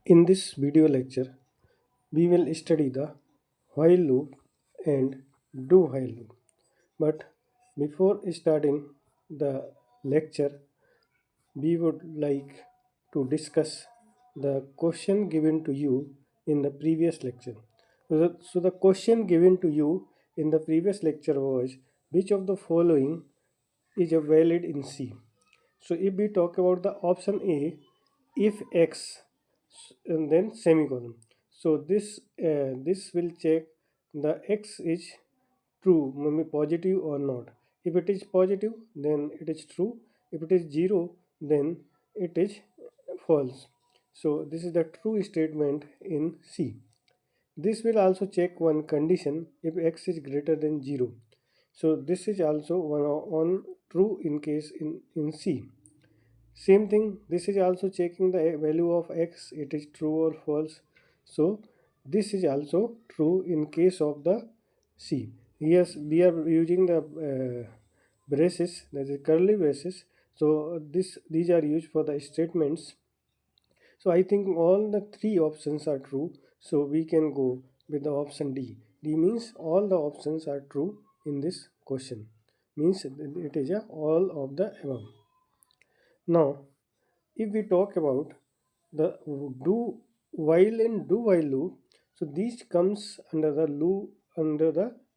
In this video lecture, we will study the while loop and do while loop. But before starting the lecture, we would like to discuss the question given to you in the previous lecture. So the question given to you in the previous lecture was, which of the following is a valid in C? So if we talk about the option A, if X and then semicolon. So this will check the X is true, maybe positive or not. If it is positive, then it is true. If it is zero, then it is false. So this is the true statement in C. This will also check one condition if X is greater than 0. So this is also one true in case in C. Same thing, this is also checking the value of X, it is true or false. So this is also true in case of the C. Yes, we are using the braces, that is curly braces. So these are used for the statements. So I think all the three options are true. So we can go with the option D. D means all the options are true in this question. Means it is all of the above. Now, if we talk about the do while and do while loop, so these comes under the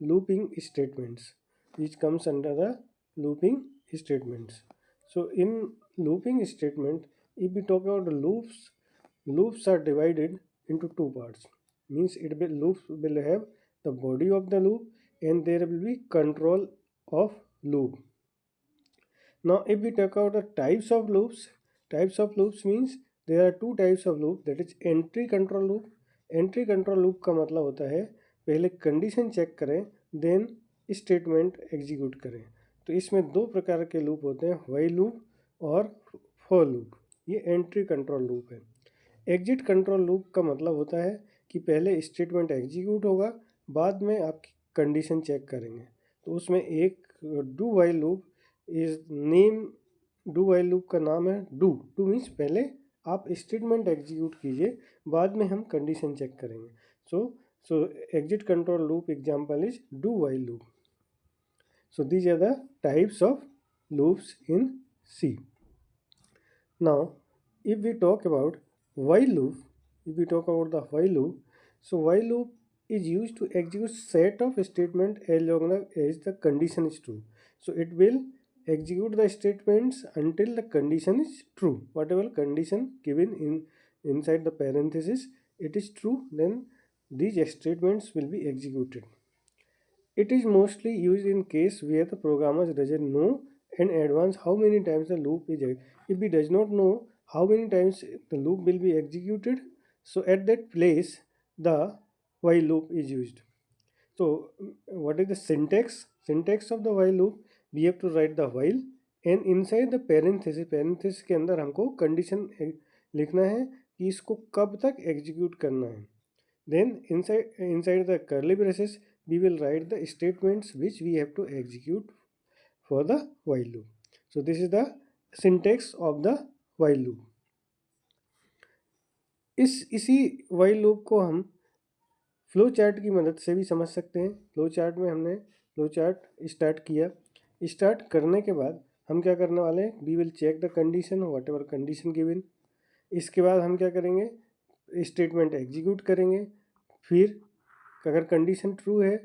looping statements. These comes under the looping statements. So in looping statement, if we talk about the loops are divided into two parts. Means loops will have the body of the loop and there will be control of loop. Now, if we talk about the types of loops means there are two types of loop, that is entry control loop. Entry control loop का मतलब होता है पहले condition check करें then statement execute करें. तो इसमें दो प्रकार के लूप होते हैं, व्हाइल लूप और फॉर लूप. ये एंट्री कंट्रोल लूप है. एग्जिट कंट्रोल लूप का मतलब होता है कि पहले स्टेटमेंट एग्जीक्यूट होगा, बाद में आप कंडीशन चेक करेंगे. तो उसमें एक do while loop is name, do while loop का नाम है डू. डू मीन्स पहले आप स्टेटमेंट एग्जीक्यूट कीजिए, बाद में हम कंडीशन चेक करेंगे. So exit control loop example is do while loop. So these are the types of loops in C. Now if we talk about while loop, if we talk about the while loop, so while loop is used to execute set of statement as long as the condition is true. So it will execute the statements until the condition is true. Whatever condition given inside the parenthesis, it is true, then these statements will be executed. It is mostly used in case where the programmer doesn't know in advance how many times the loop is. If he does not know how many times the loop will be executed, so at that place the while loop is used. So what is the syntax? Syntax of the while loop, we have to write the while and inside the parenthesis के अंदर हमको condition लिखना है कि इसको कब तक execute करना है. Then inside the curly braces we will write the statements which we have to execute for the while loop. So this is the syntax of the while loop. इसी while loop को हम flow chart की मदद से भी समझ सकते हैं. फ्लो चार्ट में हमने फ्लो चार्ट स्टार्ट किया. स्टार्ट करने के बाद हम क्या करने वाले हैं, we will check the condition whatever condition given. इसके बाद हम क्या करेंगे, स्टेटमेंट एग्जीक्यूट करेंगे. फिर अगर कंडीशन ट्रू है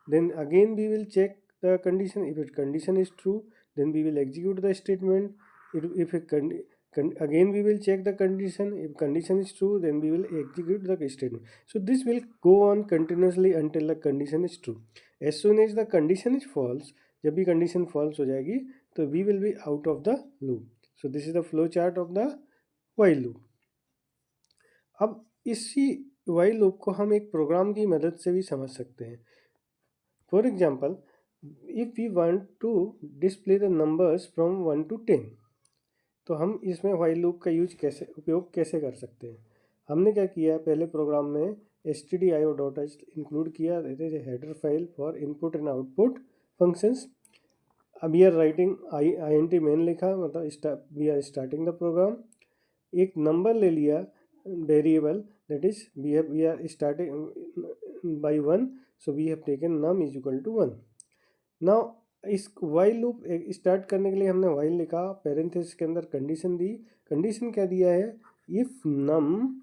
then again we will check the condition. If it condition is true then we will execute the statement. If again we will check the condition. If condition is true then we will execute the statement. So this will go on continuously until the condition is true. As soon as the condition is false, जब भी condition false हो जाएगी तो we will be out of the loop. So this is the flow chart of the while loop. अब इसी while loop को हम एक प्रोग्राम की मदद से भी समझ सकते हैं. For example if we want to display the numbers from 1 to 10, तो हम इसमें while loop का उपयोग कैसे कर सकते हैं. हमने क्या किया, पहले प्रोग्राम में stdio.h इंक्लूड किया, that is header file for input and output functions. अब we are writing int main लिखा, मतलब we are starting the program. एक नंबर ले लिया variable, that is we are starting by 1, so we have taken num is equal to 1. Now इस while loop start करने के लिए हमने वाइल लिखा, पेरेंथेसिस के अंदर कंडीशन दी। कंडीशन क्या दिया है, if num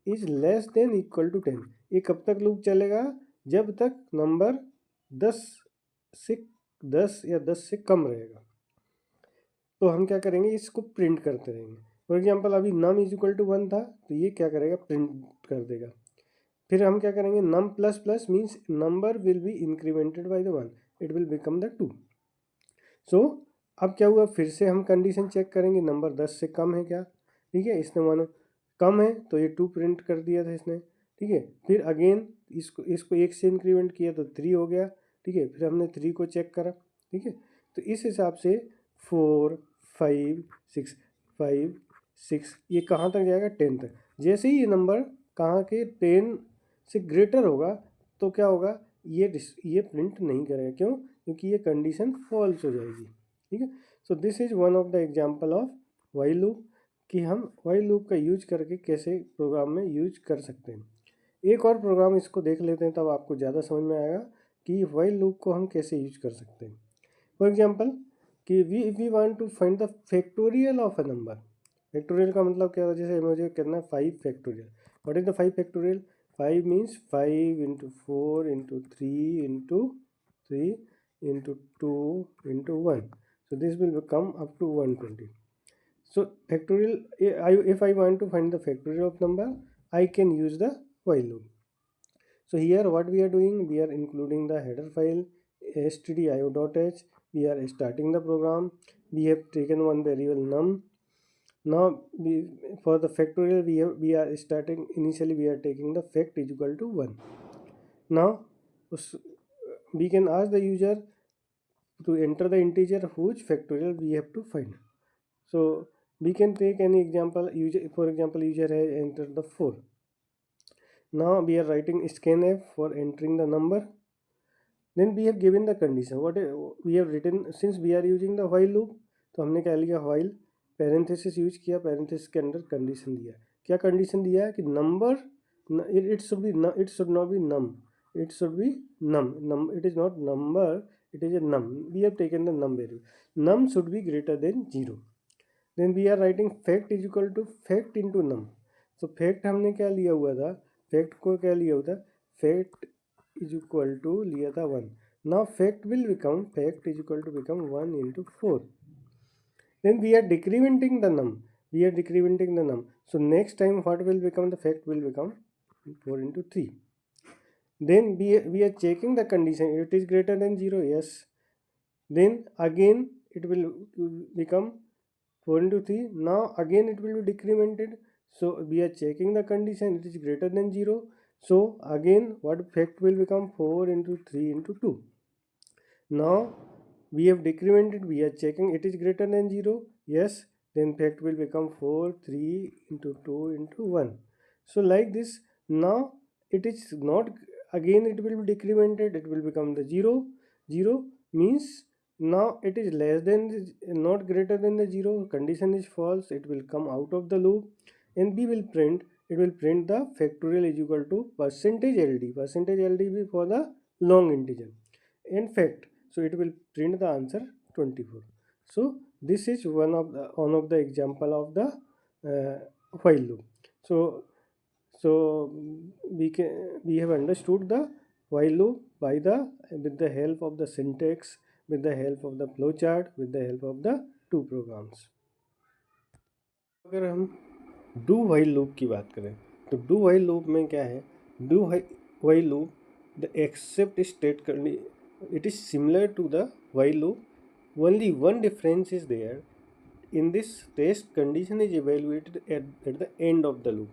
is less than equal to 10। ये कब तक लूप चलेगा, जब तक नंबर 10 या 10 से कम रहेगा। तो हम क्या करेंगे, इसको प्रिंट करते रहेंगे। फॉर एग्जांपल अभी नम इज इक्वल टू 1 था, तो ये क्या करेगा, प्रिंट कर देगा। फिर हम क्या करेंगे, num plus plus means number will be incremented by the 1, it will become the 2। So अब क्या हुआ, फिर से हम कंडीशन चेक करेंगे, नंबर 10 से कम है क्या, ठीक है, इसने मानो कम है तो ये 2 प्रिंट कर दिया था इसने, ठीक है। फिर अगेन इसको 1 से इंक्रीमेंट किया तो 3 हो गया, ठीक है। फिर हमने 3 को चेक करा, ठीक है। तो इस हिसाब से 4 5 6 5 6 ये कहाँ तक जाएगा, 10 तक। जैसे ही ये नंबर कहाँ के 10 से ग्रेटर होगा तो क्या होगा, ये प्रिंट नहीं करेगा। क्यों, क्योंकि ये कंडीशन फॉल्स हो जाएगी, ठीक है। So this is one of the example of while loop, कि हम व्हाइल लूप का यूज करके कैसे प्रोग्राम में यूज कर सकते हैं। एक और प्रोग्राम इसको देख लेते हैं, तब आपको ज़्यादा समझ में आएगा कि व्हाइल लूप को हम कैसे यूज कर सकते हैं। फॉर एग्जांपल कि we want to find the factorial of a number. Factorial का मतलब क्या होता है, जैसे मुझे करना है 5 factorial. What is the 5 factorial, 5 means 5 into 4 into 3 into 3 into 2 into 1, so this will become up to 120. So factorial, if I want to find the factorial of number, I can use the while loop. So here what we are doing, we are including the header file stdio.h, we are starting the program, we have taken one variable num. Now for the factorial we are starting, initially we are taking the fact is equal to 1. Now we can ask the user to enter the integer whose factorial we have to find. So we can take any example. For example, user has entered the 4. Now we are writing scanf for entering the number. Then we have given the condition. What we have written, since we are using the while loop, तो हमने क्या लिया, while parenthesis use किया, parenthesis के अंदर condition दिया। क्या condition दिया है कि number it should not be num, it should be num, it is not number, it is a num. We have taken the num value, num should be greater than 0. Then we are writing fact is equal to fact into num. So fact हमने क्या लिया हुआ था, fact को क्या लिया हुआ था, fact is equal to लिया था 1. Now fact is equal to become 1 into 4. Then we are decrementing the num, so next time what will become, the fact will become 4 into 3. Then we are checking the condition, it is greater than 0, yes. Then again it will become 4 into 3. Now again it will be decremented, so we are checking the condition, it is greater than 0. So again what fact will become, 4 into 3 into 2. Now we have decremented, we are checking it is greater than 0, yes. Then fact will become 4 3 into 2 into 1. So like this. Now it is not, again it will be decremented, it will become the 0 means now it is less than not greater than the 0, condition is false, it will come out of the loop, and it will print the factorial is equal to percentage LD for the long integer and fact, so it will print the answer 24. So this is one of the example of the while loop. So we have understood the while loop with the help of the syntax, with the help of the flowchart, with the help of the two programs. अगर हम do while loop की बात करें तो do while loop में क्या है, do while loop the except state it is similar to the while loop, only one difference is there. In this test condition is evaluated at the end of the loop.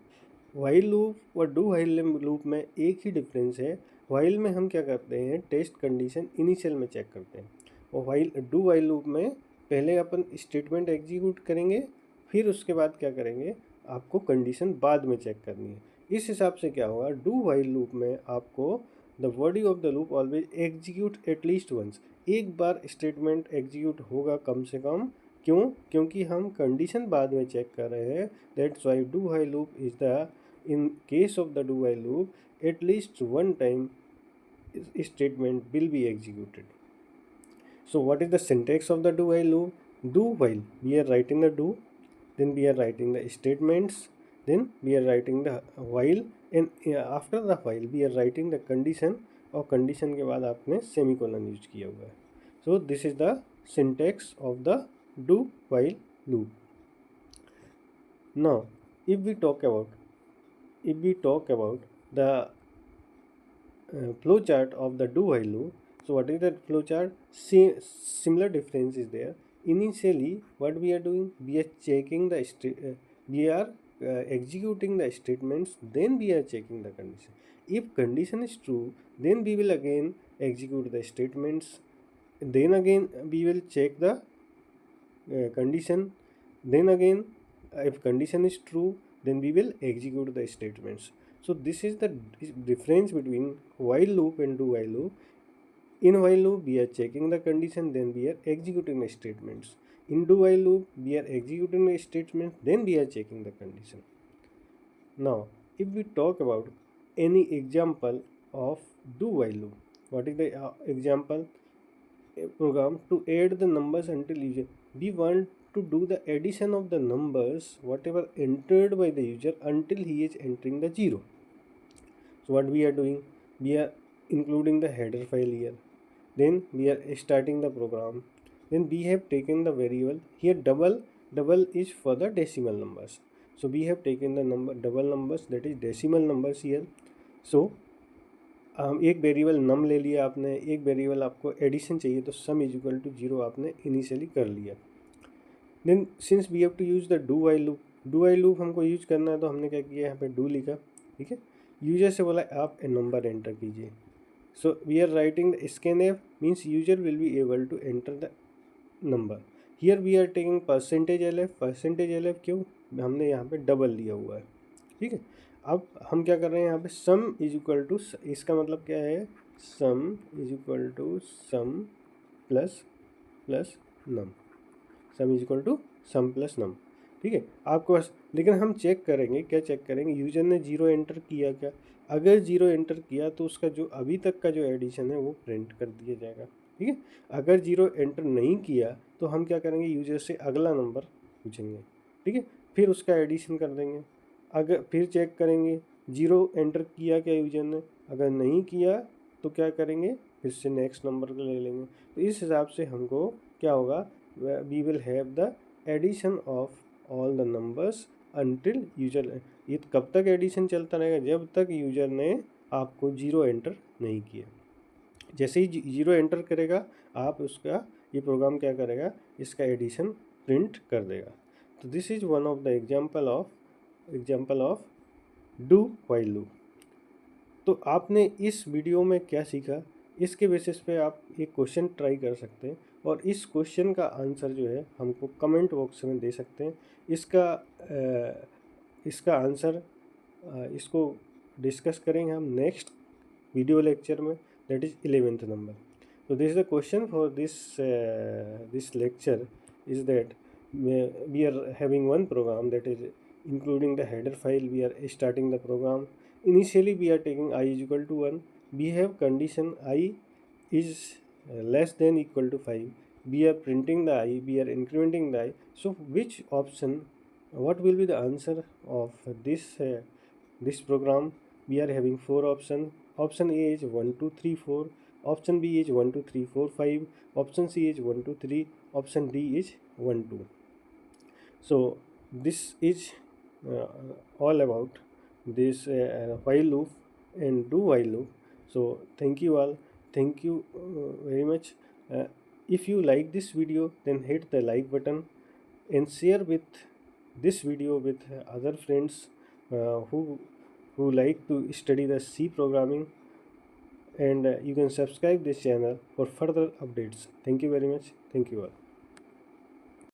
While loop और do while loop में एक ही difference है, while में हम क्या करते हैं, test condition initial में चेक करते हैं, और डू वाइल लूप में पहले अपन स्टेटमेंट एग्जीक्यूट करेंगे, फिर उसके बाद क्या करेंगे, आपको कंडीशन बाद में चेक करनी है। इस हिसाब से क्या होगा, डू वाइल लूप में आपको the body of the loop always execute at least once, एक बार स्टेटमेंट एग्जीक्यूट होगा कम से कम। क्यों, क्योंकि हम कंडीशन बाद में चेक कर रहे हैं, that's why do while loop is the in case of the do while loop, at least one time statement will be executed. So what is the syntax of the do while loop? Do while we are writing the do, then we are writing the statements, then we are writing the while, and after the while we are writing the condition, और condition के बाद आपने semicolon use किया हुआ है. So this is the syntax of the do while loop. Now if we talk about the flow chart of the do while loop. So what is that flow chart? Similar difference is there. Initially what we are doing, we are checking the we are executing the statements, then we are checking the condition. If condition is true, then we will again execute the statements, then again we will check the condition, then again if condition is true, then we will execute the statements. So this is the difference between while loop and do while loop. In while loop we are checking the condition, then we are executing the statements. In do while loop we are executing the statement, then we are checking the condition. Now if we talk about any example of do while loop, what is the example? A program to add the numbers until user. We want to do the addition of the numbers whatever entered by the user until he is entering the 0. So what we are doing, we are including the header file here, then we are starting the program, then we have taken the variable here. Double is for the decimal numbers, so we have taken the number double numbers, that is decimal numbers here. So एक variable नम ले लिया आपने, एक variable आपको addition चाहिए तो सम is equal to 0 आपने initially कर लिया. Then since we have to use the do while loop हमको यूज करना है, तो हमने क्या किया, यहाँ पे डू लिखा. ठीक है, यूजर से बोला आप ए नंबर एंटर कीजिए. So we are writing the scanf means user will be able to enter the number. Here we are taking percentage L F क्यों, हमने यहाँ पे डबल लिया हुआ है. ठीक है, अब हम क्या कर रहे हैं यहाँ पे सम इज इक्वल टू, इसका मतलब क्या है, sum is equal to sum plus num, sum is equal to sum plus num. ठीक है, आपको बस, लेकिन हम चेक करेंगे, क्या चेक करेंगे, यूजर ने 0 एंटर किया क्या. अगर 0 एंटर किया तो उसका जो अभी तक का जो एडिशन है वो प्रिंट कर दिया जाएगा. ठीक है, अगर 0 एंटर नहीं किया तो हम क्या करेंगे, यूजर से अगला नंबर पूछेंगे. ठीक है, फिर उसका एडिशन कर देंगे. अगर फिर चेक करेंगे 0 एंटर किया क्या यूजर ने, अगर नहीं किया तो क्या करेंगे, फिर से नेक्स्ट नंबर को ले लेंगे. तो इस हिसाब से हमको क्या होगा, we will have the addition of all the numbers until user. ये कब तक एडिशन चलता रहेगा, जब तक यूजर ने आपको 0 एंटर नहीं किया. जैसे ही 0 एंटर करेगा आप उसका, ये प्रोग्राम क्या करेगा, इसका एडिशन प्रिंट कर देगा. तो this is one of the example of do while loop. तो आपने इस वीडियो में क्या सीखा, इसके बेसिस पे आप एक क्वेश्चन ट्राई कर सकते हैं, और इस क्वेश्चन का आंसर जो है हमको कमेंट बॉक्स में दे सकते हैं. इसका आंसर इसको डिस्कस करेंगे हम नेक्स्ट वीडियो लेक्चर में, that is 11th number. So this is the question for this lecture is that we are having one program that is including the header file. We are starting the program. Initially we are taking I is equal to 1. We have condition I is less than equal to 5. We are printing the I, we are incrementing the I. So which option, what will be the answer of this program? We are having 4 options. Option A is 1 2 3 4. Option B is 1 2 3 4 5. Option C is 1 2 3. Option D is 1 2. So this is all about this while loop and do while loop. So thank you all, thank you very much. If you like this video, then hit the like button and share with this video with other friends who like to study the C programming, and you can subscribe this channel for further updates. Thank you very much. Thank you all.